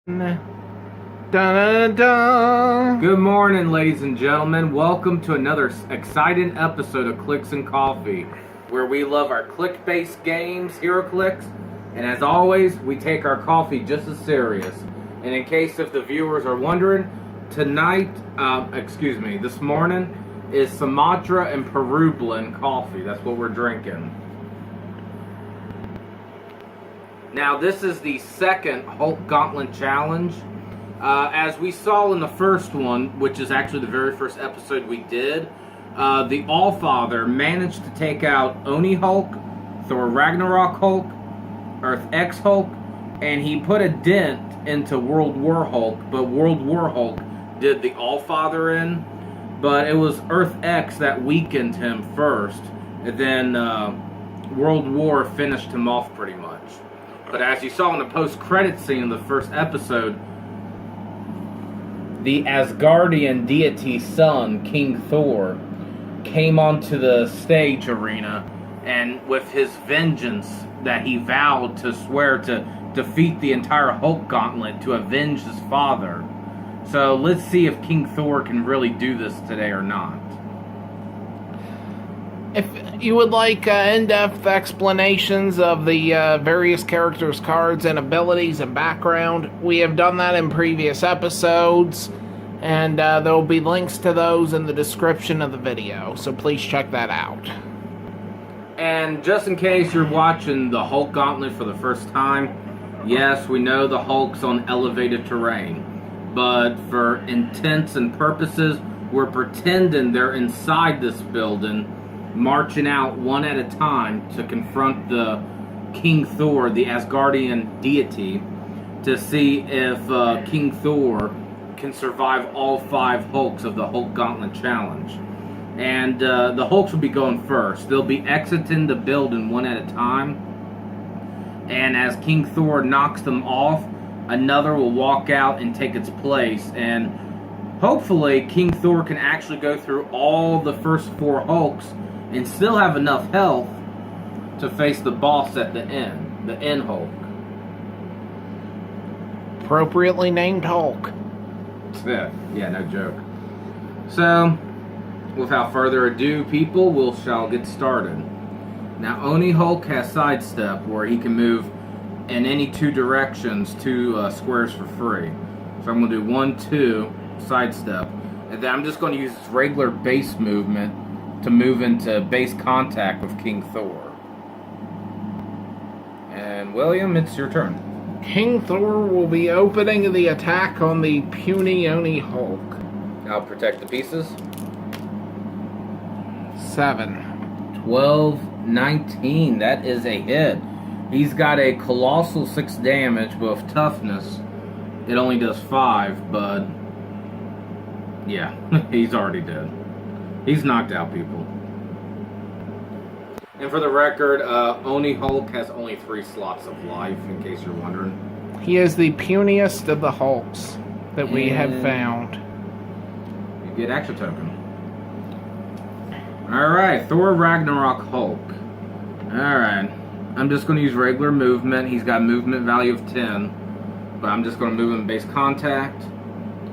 Dun-dun-dun. Good morning, ladies and gentlemen. Welcome to another exciting episode of Clicks and Coffee, where we love our click-based games, HeroClix, and as always, we take our coffee just as serious. And in case if the viewers are wondering, this morning is Sumatra and Peru blend coffee. That's what we're drinking. Now, this is the second Hulk Gauntlet challenge. As we saw in the first one, which is actually the very first episode we did, the Allfather managed to take out Oni Hulk, Thor Ragnarok Hulk, Earth X Hulk, and he put a dent into World War Hulk, but World War Hulk did the Allfather in. But it was Earth X that weakened him first, and then World War finished him off pretty much. But as you saw in the post-credit scene of the first episode, the Asgardian deity's son, King Thor, came onto the stage arena, and with his vengeance that he vowed to swear to defeat the entire Hulk Gauntlet to avenge his father. So let's see if King Thor can really do this today or not. If you would like in-depth explanations of the various characters' cards and abilities and background, we have done that in previous episodes, and there will be links to those in the description of the video, so please check that out. And just in case you're watching the Hulk Gauntlet for the first time, yes, we know the Hulk's on elevated terrain, but for intents and purposes, we're pretending they're inside this building, marching out one at a time to confront the King Thor, the Asgardian deity, to see if King Thor can survive all 5 Hulks of the Hulk Gauntlet challenge. And the Hulks will be going first. They'll be exiting the building one at a time, and as King Thor knocks them off, another will walk out and take its place, and hopefully King Thor can actually go through all the first 4 Hulks and still have enough health to face the boss at the end Hulk. Appropriately named Hulk. Yeah, no joke. So, without further ado, people, we shall get started. Now, Oni Hulk has sidestep, where he can move in any 2 directions, 2 squares for free. So I'm going to do 1, 2, sidestep, and then I'm just going to use regular base movement to move into base contact with King Thor. And William, it's your turn. King Thor will be opening the attack on the puny Oni Hulk. I'll protect the pieces. 7. 12, 19. That is a hit. He's got a colossal 6 damage, but with toughness, it only does 5, but yeah, he's already dead. He's knocked out, people. And for the record, Oni Hulk has only 3 slots of life, in case you're wondering. He is the puniest of the Hulks that we have found. You get action token. Alright, Thor Ragnarok Hulk. Alright, I'm just going to use regular movement. He's got a movement value of 10, but I'm just going to move him in base contact.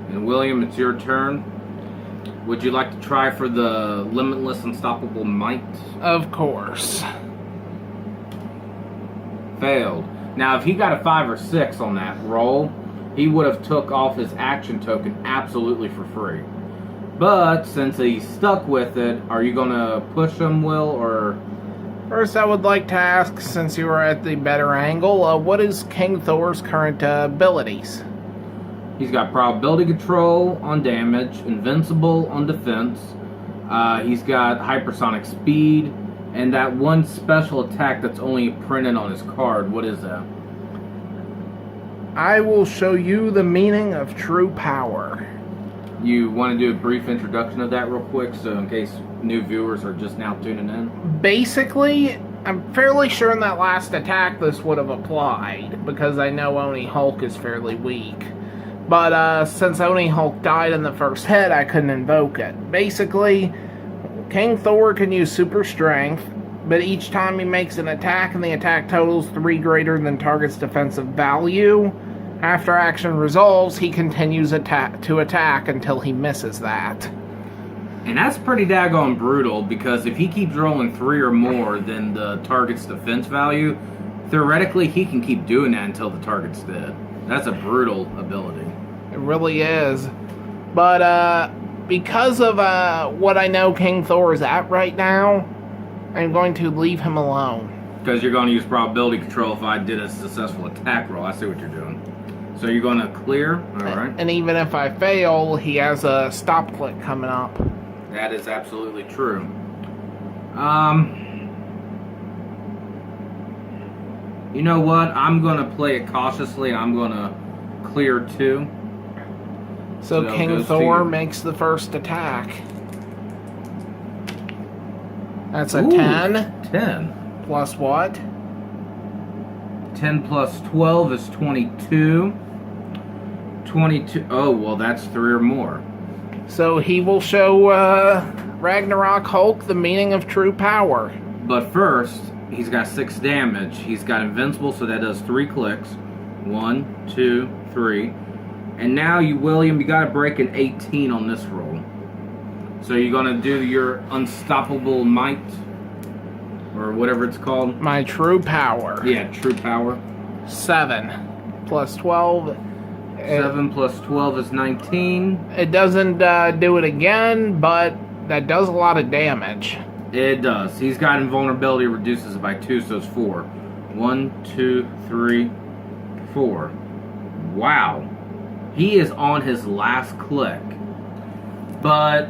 And William, it's your turn. Would you like to try for the Limitless Unstoppable Might? Of course. Failed. Now, if he got a 5 or 6 on that roll, he would have took off his action token absolutely for free. But since he's stuck with it, are you going to push him, Will, or... First, I would like to ask, since you are at the better angle, what is King Thor's current abilities? He's got probability control on damage, invincible on defense. He's got hypersonic speed, and that one special attack that's only printed on his card. What is that? I will show you the meaning of true power. You want to do a brief introduction of that real quick, so in case new viewers are just now tuning in? Basically, I'm fairly sure in that last attack this would have applied, because I know Oni Hulk is fairly weak. But since Oni Hulk died in the first hit, I couldn't invoke it. Basically, King Thor can use super strength, but each time he makes an attack and the attack totals 3 greater than target's defensive value, After action resolves, he continues to attack until he misses that. And that's pretty daggone brutal, because if he keeps rolling 3 or more than the target's defense value, theoretically he can keep doing that until the target's dead. That's a brutal ability. It really is. But because of what I know King Thor is at right now, I'm going to leave him alone. Because you're going to use probability control if I did a successful attack roll. I see what you're doing. So you're going to clear? Alright. And even if I fail, he has a stop click coming up. That is absolutely true. You know what? I'm going to play it cautiously. I'm going to clear 2. So King Thor makes the first attack. That's a 10. 10. Plus what? 10 plus 12 is 22. 22. Oh, well, that's 3 or more. So he will show Ragnarok Hulk the meaning of true power. But first, he's got 6 damage. He's got invincible, so that does 3 clicks. 1, 2, 3. And now William, you got to break an 18 on this roll. So you're going to do your unstoppable might, or whatever it's called. My true power. Yeah, true power. 7 plus 12. 7 plus 12 is 19. It doesn't do it again, but that does a lot of damage. It does. He's got invulnerability, reduces it by 2, so it's 4. 1, 2, 3, 4. Wow. He is on his last click. But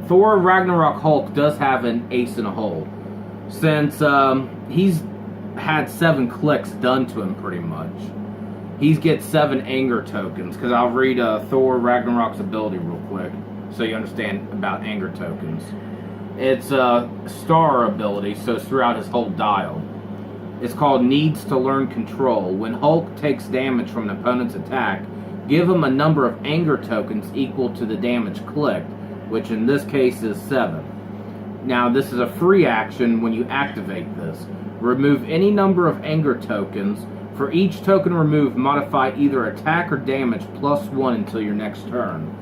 Thor Ragnarok Hulk does have an ace in a hole. Since he's had 7 clicks done to him pretty much. He gets 7 anger tokens. Because I'll read Thor Ragnarok's ability real quick, so you understand about anger tokens. It's a star ability, so it's throughout his whole dial. It's called Needs to Learn Control. When Hulk takes damage from an opponent's attack, give him a number of anger tokens equal to the damage clicked, which in this case is 7. Now, this is a free action when you activate this. Remove any number of anger tokens. For each token removed, modify either attack or damage +1 until your next turn.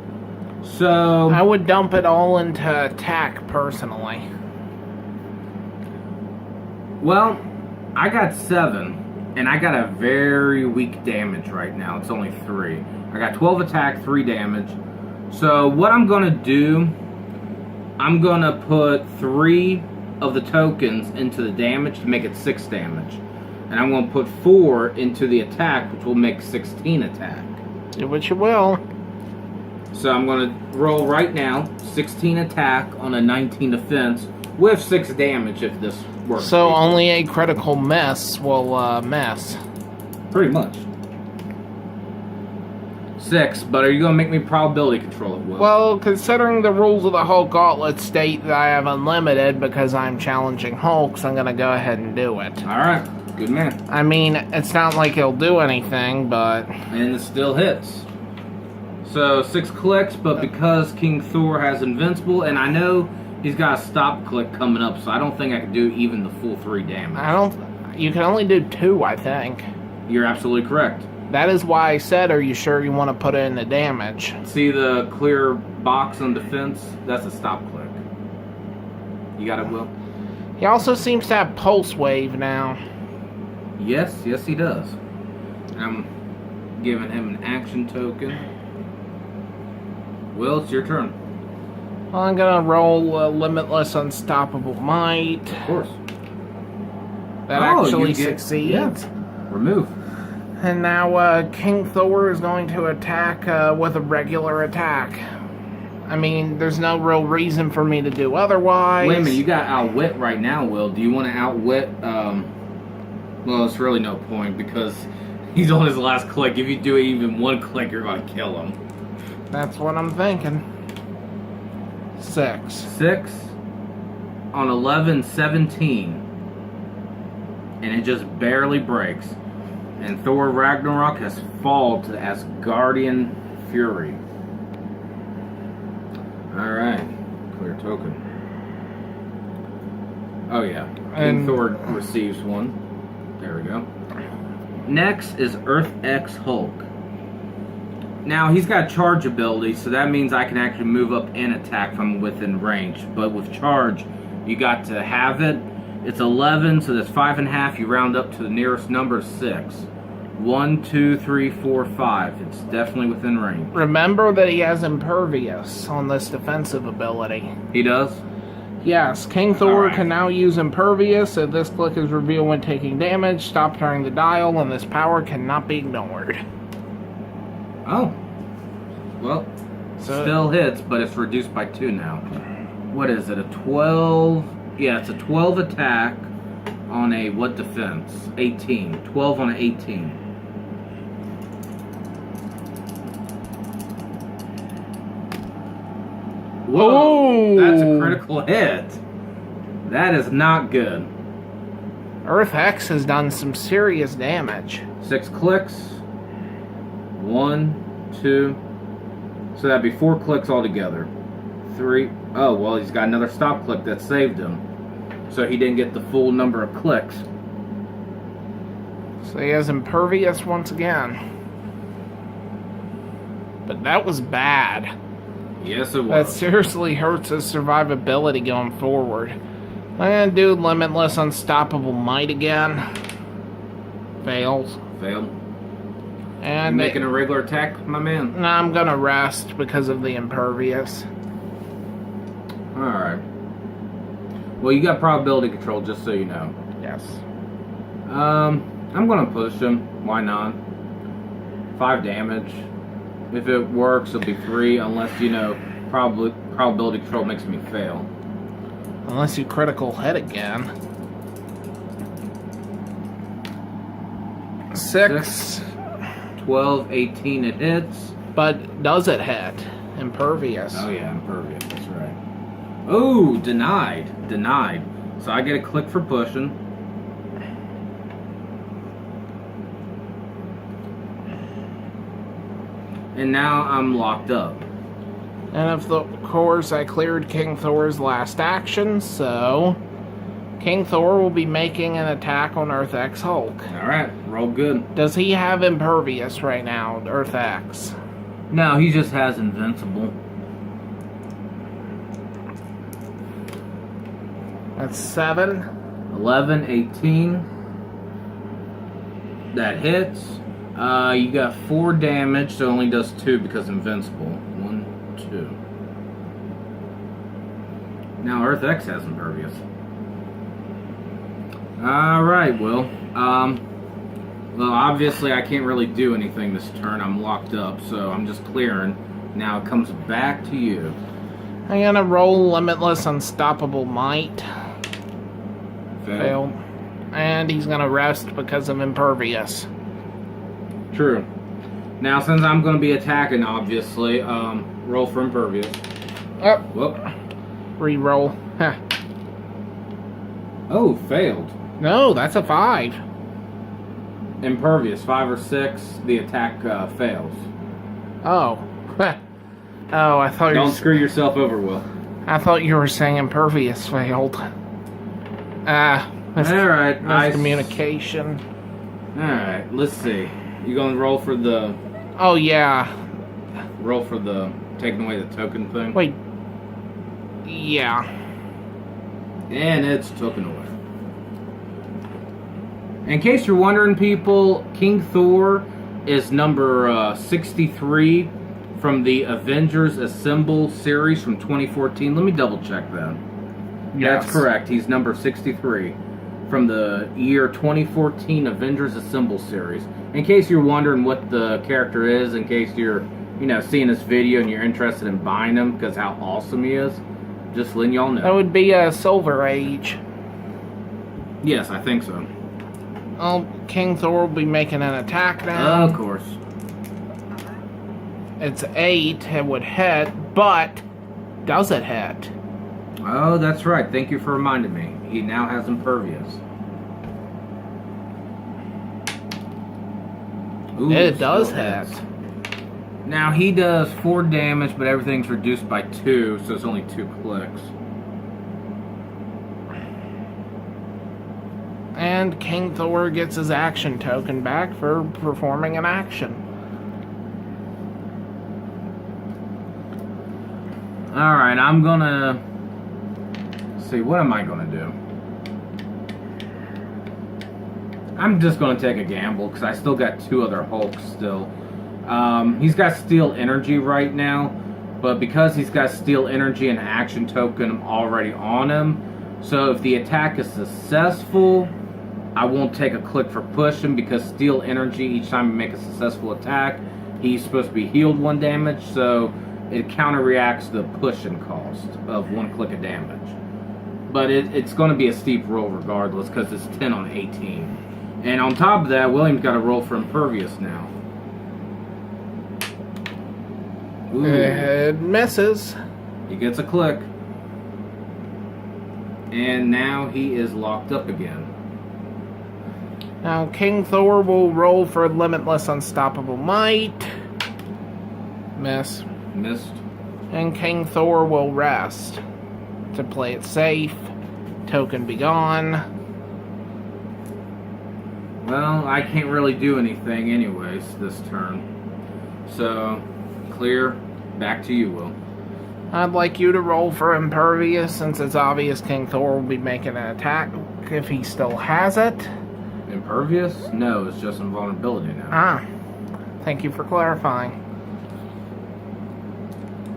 So I would dump it all into attack, personally. Well, I got 7, and I got a very weak damage right now. It's only 3. I got 12 attack, 3 damage. So what I'm going to do, I'm going to put 3 of the tokens into the damage to make it 6 damage. And I'm going to put 4 into the attack, which will make 16 attack. Do what you will. So I'm going to roll right now, 16 attack on a 19 defense, with 6 damage if this works. So only a critical miss will miss. Pretty much. 6, but are you going to make me probability control it, Will? Well, considering the rules of the Hulk Gauntlet state that I have unlimited because I'm challenging Hulks, I'm going to go ahead and do it. Alright, good man. I mean, it's not like he'll do anything, but... And it still hits. So, 6 clicks, but because King Thor has invincible, and I know he's got a stop click coming up, so I don't think I can do even the full 3 damage. You can only do 2, I think. You're absolutely correct. That is why I said, are you sure you want to put it in the damage? See the clear box on defense? That's a stop click. You got it, Will? He also seems to have Pulse Wave now. Yes, he does. I'm giving him an action token. Will, it's your turn. Well, I'm going to roll Limitless Unstoppable Might. Of course. That actually succeeds. Yeah. Remove. And now King Thor is going to attack with a regular attack. I mean, there's no real reason for me to do otherwise. Wait a minute, you got Outwit right now, Will. Do you want to Outwit? Well, it's really no point because he's on his last click. If you do even 1 click, you're going to kill him. That's what I'm thinking. 6. 6 on 11, 17. And it just barely breaks. And Thor Ragnarok has fallen to Asgardian Fury. Alright. Clear token. Oh yeah. King Thor receives 1. There we go. Next is Earth X Hulk. Now, he's got charge ability, so that means I can actually move up and attack from within range. But with charge, you got to have it. It's 11, so that's 5.5. You round up to the nearest number, 6. 1, 2, 3, 4, 5. It's definitely within range. Remember that he has impervious on this defensive ability. He does? Yes, King Thor Alright. can now use impervious. If this click is revealed when taking damage, stop turning the dial, and this power cannot be ignored. Oh. Well, So- still hits, but it's reduced by 2 now. What is it, a 12? Yeah, it's a 12 attack on a what defense? 18. 12 on an 18. Whoa! Ooh. That's a critical hit. That is not good. Earth X has done some serious damage. 6 clicks. 1, 2. So that'd be 4 clicks altogether. 3. Oh, well, he's got another stop click that saved him. So he didn't get the full number of clicks. So he has impervious once again. But that was bad. Yes, it That was. seriously hurts his survivability going forward. I'm gonna do Limitless Unstoppable Might again. Fails. Failed. And You making a regular attack, my man? no, I'm gonna rest because of the impervious. Alright. Well, you got probability control, just so you know. Yes. I'm gonna push him. Why not? 5 damage. If it works, it'll be 3, unless, you know, probability control makes me fail. Unless you critical hit again. 6. 12, 18, it hits. But does it hit? Impervious. Oh yeah, impervious, that's right. Oh, denied. Denied. So I get a click for pushing. And now I'm locked up. And of course, I cleared King Thor's last action, so King Thor will be making an attack on Earth X Hulk. Alright, roll good. Does he have impervious right now, Earth X? No, he just has invincible. That's 7. 11, 18. That hits. You got 4 damage, so it only does 2 because invincible. 1, 2. Now Earth X has impervious. Alright, well, obviously I can't really do anything this turn. I'm locked up, so I'm just clearing. Now it comes back to you. I'm gonna roll Limitless Unstoppable Might. Fail. And he's gonna rest because of impervious. True. Now, since I'm going to be attacking, obviously, roll for impervious. Oh, Whoop. re-roll. Huh. Oh, failed. No, that's a 5. Impervious, 5 or 6. The attack fails. Oh. Oh, I thought Don't screw yourself over, Will. I thought you were saying impervious failed. Alright, miscommunication. Alright, let's see. You going to roll for the taking away the token thing? Wait. Yeah. And it's taken away. In case you're wondering, people, King Thor is number 63 from the Avengers Assemble series from 2014. Let me double check that. Yes. That's correct. He's number 63 from the year 2014 Avengers Assemble series. In case you're wondering what the character is, in case you're, seeing this video and you're interested in buying him because how awesome he is, just letting y'all know. That would be a Silver Age. Yes, I think so. Oh, King Thor will be making an attack now. Of course. It's 8. It would hit, but does it hit? Oh, that's right. Thank you for reminding me. He now has impervious. Ooh, It does still hit. hits. Now he does 4 damage, but everything's reduced by 2, so it's only 2 clicks. And King Thor gets his action token back for performing an action. Alright, I'm gonna... see, what am I gonna do? I'm just gonna take a gamble, because I still got 2 other Hulks still. He's got Steel Energy right now, but because he's got Steel Energy and Action Token already on him, so if the attack is successful, I won't take a click for pushing, because Steel Energy, each time you make a successful attack, he's supposed to be healed 1 damage, so it counter-reacts the pushing cost of 1 click of damage. But it's going to be a steep roll regardless, because it's 10 on 18. And on top of that, William's got to roll for Impervious now. Ooh. It misses. He gets a click. And now he is locked up again. Now King Thor will roll for Limitless Unstoppable Might. Miss. Missed. And King Thor will rest. To play it safe. Token be gone. Well, I can't really do anything anyways this turn. So, clear. Back to you, Will. I'd like you to roll for Impervious, since it's obvious King Thor will be making an attack if he still has it. Impervious? No, it's just invulnerability now. Ah, thank you for clarifying.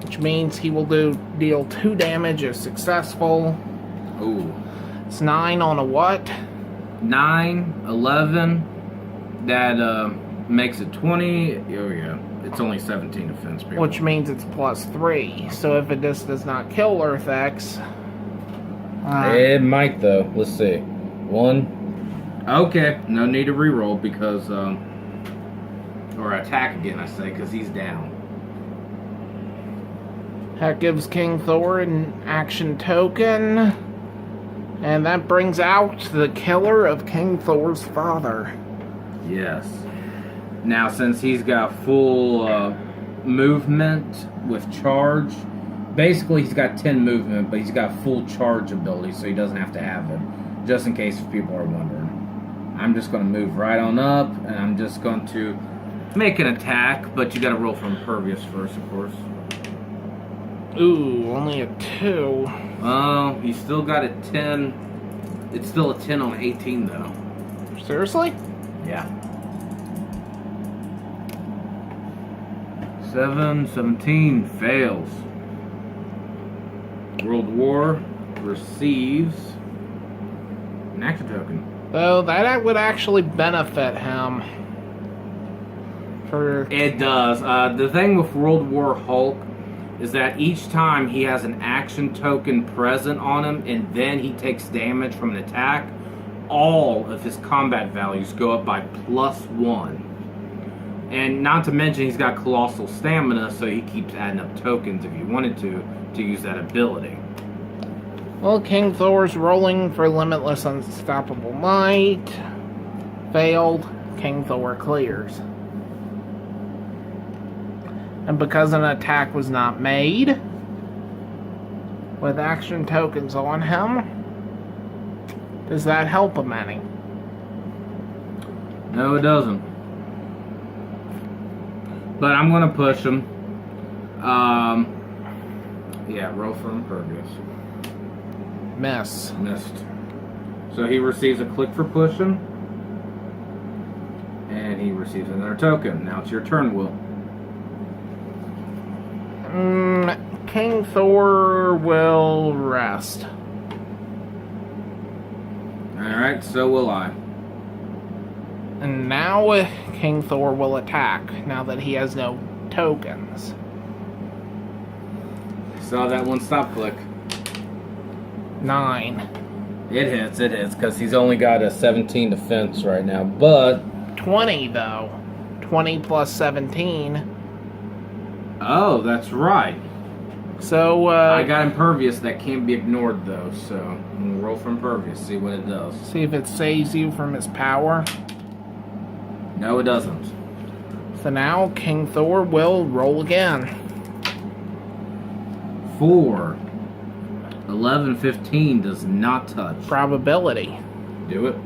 Which means he will deal 2 damage if successful. Ooh. It's 9 on a what? 9, 11. That makes it 20. Oh, yeah. It's only 17 defense, people. Which means it's +3. So if it just does not kill Earth X... it might, though. Let's see. 1. Okay. No need to reroll because... or attack again, I say, because he's down. That gives King Thor an action token. And that brings out the killer of King Thor's father. Yes. Now, since he's got full movement with charge, basically he's got 10 movement, but he's got full charge ability, so he doesn't have to have it. Just in case people are wondering. I'm just going to move right on up, and I'm just going to make an attack, but you got to roll for Impervious first, of course. Ooh, only a 2. Oh, he's still got a 10. It's still a 10 on 18, though. Seriously? Yeah. 17 fails. World War receives an action token. Though that would actually benefit him. It does. The thing with World War Hulk is that each time he has an action token present on him and then he takes damage from an attack, all of his combat values go up by +1. And not to mention he's got colossal stamina, so he keeps adding up tokens if he wanted to use that ability. Well, King Thor's rolling for Limitless Unstoppable Might. Failed. King Thor clears. And because an attack was not made, with action tokens on him, does that help him any? No, it doesn't. But I'm going to push him. Yeah, roll for Impervious. Miss. Missed. So he receives a click for pushing. And he receives another token. Now it's your turn, Will. King Thor will rest. Alright, so will I. And now King Thor will attack, now that he has no tokens. Saw that one stop click. 9. It hits, because he's only got a 17 defense right now, but... 20, though. 20 plus 17. Oh, that's right. So, I got Impervious that can't be ignored, though, so I'm going to roll for Impervious, see what it does. See if it saves you from his power. No, it doesn't. So now King Thor will roll again. 4. 11, 15 does not touch. Probability. Do it.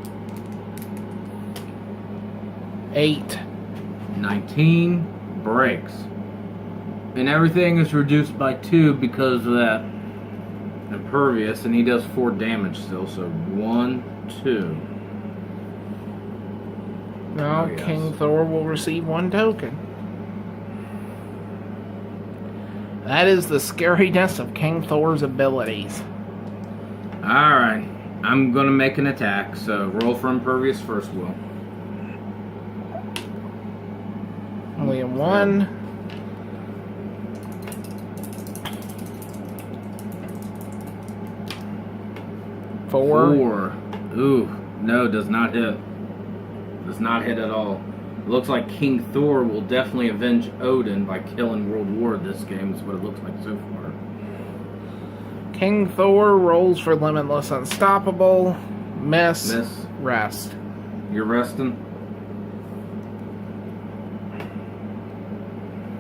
8. 19 breaks. And everything is reduced by 2 because of that impervious, and he does 4 damage still, so 1, 2. Now, Oh, yes. King Thor will receive 1 token. That is the scariness of King Thor's abilities. Alright, I'm gonna make an attack, so roll for impervious first, Will. Only a 1. Four. 4. Ooh, no, does not hit. Does not hit at all. It looks like King Thor will definitely avenge Odin by killing World War this game, is what it looks like so far. King Thor rolls for Limitless Unstoppable. Miss. Miss. Rest. You're resting?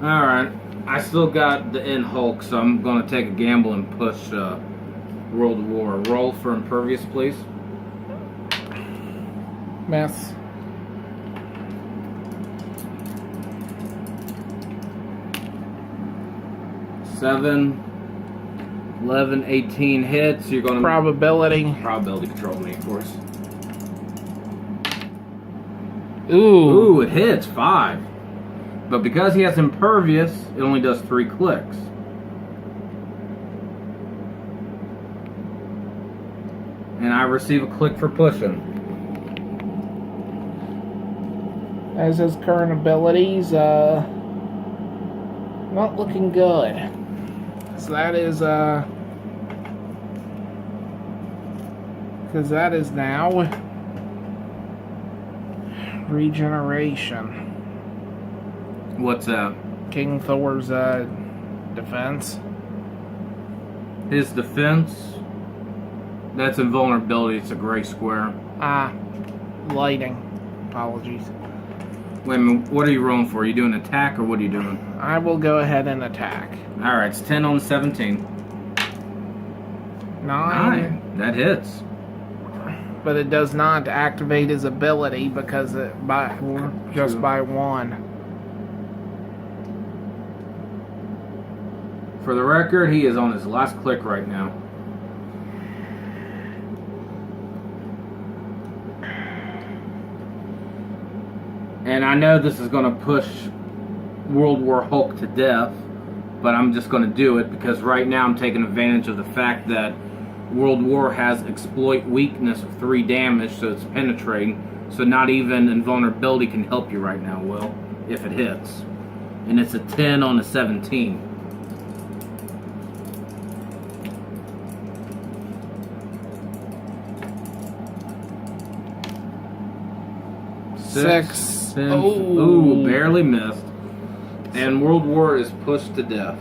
Alright. I still got the in Hulk, so I'm going to take a gamble and push World War. Roll for impervious, please. Miss. Seven, 11, 18 hits. You're going to Probability. probability control me, of course. Ooh. Ooh, it hits 5. But because he has impervious, it only does 3 clicks. And I receive a click for pushing. As his current abilities, not looking good. So that is, because that is now regeneration. What's that? King Thor's, defense. His defense, that's invulnerability. It's a gray square. Lighting. Apologies. Wait a minute, what are you rolling for? Are you doing attack or what are you doing? I will go ahead and attack. Alright, it's 10 on 17. 9. That hits. But it does not activate his ability because it by just True. by 1. For the record, he is on his last click right now. And I know this is going to push World War Hulk to death, but I'm just going to do it because right now I'm taking advantage of the fact that World War has exploit weakness of 3 damage, so it's penetrating. So not even invulnerability can help you right now, Will, if it hits. And it's a 10 on a 17. Six. Ooh, barely missed. And World War is pushed to death.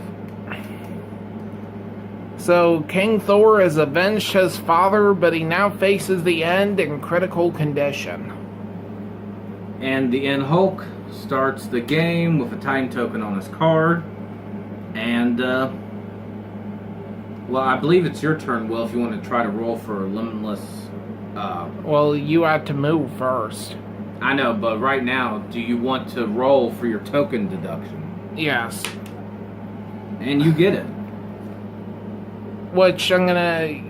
So King Thor has avenged his father, but he now faces the end in critical condition. And the End Hulk starts the game with a time token on his card. And, well, I believe it's your turn, Will, if you want to try to roll for Limitless. Well, you have to move first. I know, but right now, do you want to roll for your token deduction? Yes. And you get it. Which I'm gonna...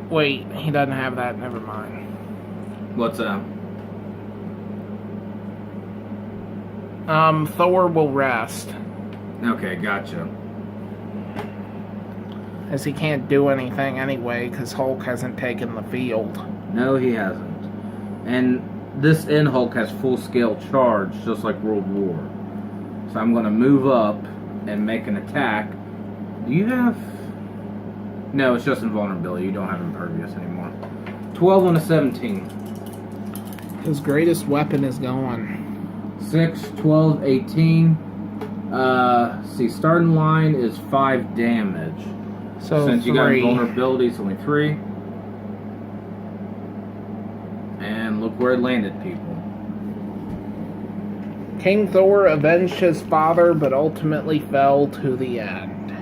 Wait, he doesn't have that. Never mind. What's that? Thor will rest, Okay, gotcha. as he can't do anything anyway, because Hulk hasn't taken the field. No, he hasn't. And this End Hulk has full-scale charge, just like World War. So I'm going to move up and make an attack. Do you have... No, it's just invulnerability. You don't have impervious anymore. 12 on a 17. His greatest weapon is gone. 6, 12, 18. See, starting line is 5 damage. So Since you got 3. invulnerability, it's only 3. And look where it landed, people. King Thor avenged his father, but ultimately fell to the end.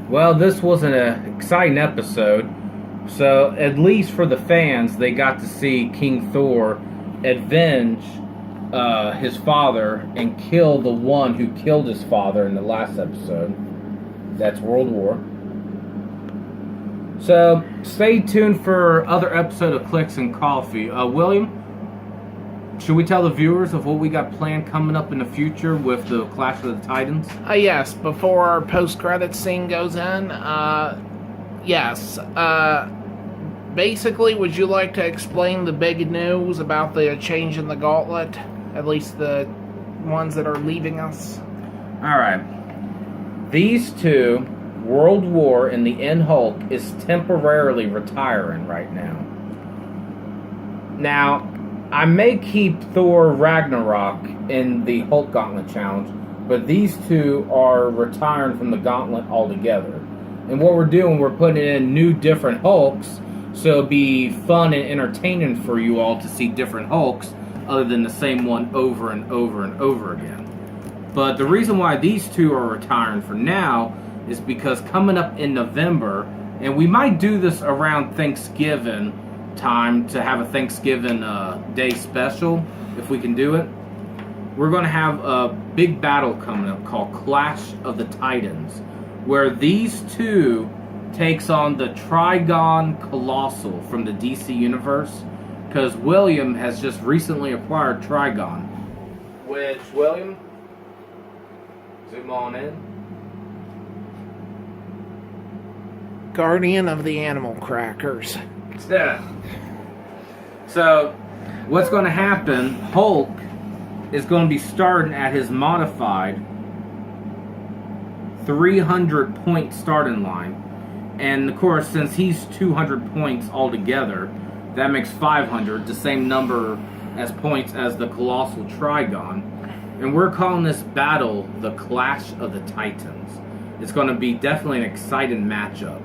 Well, this was an exciting episode. So, at least for the fans, they got to see King Thor avenge his father and kill the one who killed his father in the last episode. That's World War. So stay tuned for other episode of Clicks and Coffee. William, should we tell the viewers of what we got planned coming up in the future with the Clash of the Titans? Yes, before our post-credits scene goes in, yes. Basically, would you like to explain the big news about the change in the gauntlet? At least the ones that are leaving us? Alright. These two, World War and the End Hulk, is temporarily retiring right now. Now, I may keep Thor Ragnarok in the Hulk Gauntlet Challenge, but these two are retiring from the Gauntlet altogether. And what we're doing, we're putting in new different Hulks, so it'll be fun and entertaining for you all to see different Hulks other than the same one over and over and over again. But the reason why these two are retiring for now is because coming up in November, and we might do this around Thanksgiving time to have a Thanksgiving Day special, if we can do it. We're going to have a big battle coming up called Clash of the Titans, where these two takes on the Trigon Colossal from the DC Universe, because William has just recently acquired Trigon. Which, William, zoom on in. Guardian of the Animal Crackers. Yeah. So, what's going to happen, Hulk is going to be starting at his modified 300-point starting line. And, of course, since he's 200 points altogether, that makes 500, the same number as points as the Colossal Trigon. And we're calling this battle the Clash of the Titans. It's going to be definitely an exciting matchup.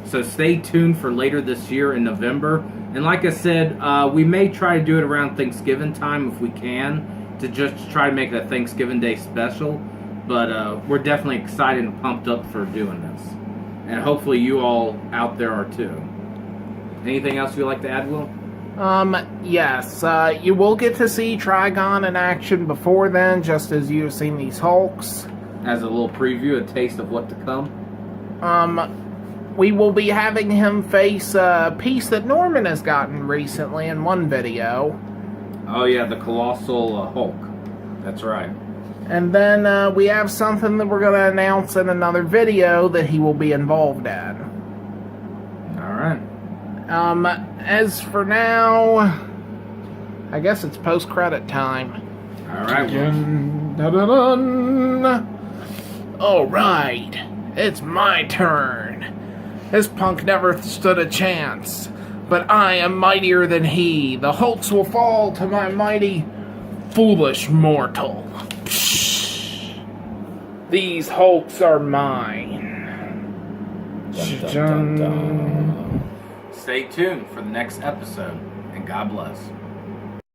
So stay tuned for later this year in November. And like I said, we may try to do it around Thanksgiving time if we can, to just try to make it a Thanksgiving Day special. But we're definitely excited and pumped up for doing this. And hopefully you all out there are too. Anything else you'd like to add, Will? Yes. You will get to see Trigon in action before then, just as you've seen these Hulks. As a little preview, a taste of what to come. We will be having him face a piece that Norman has gotten recently in one video. Oh yeah, the Colossal Hulk. That's right. And then we have something that we're going to announce in another video that he will be involved in. Alright. As for now, I guess it's post-credit time. Alright. Alright, it's my turn. This punk never stood a chance, but I am mightier than he. The Hulks will fall to my mighty, foolish mortal. Psh. These Hulks are mine. Dun, dun, dun, dun. Stay tuned for the next episode, and God bless.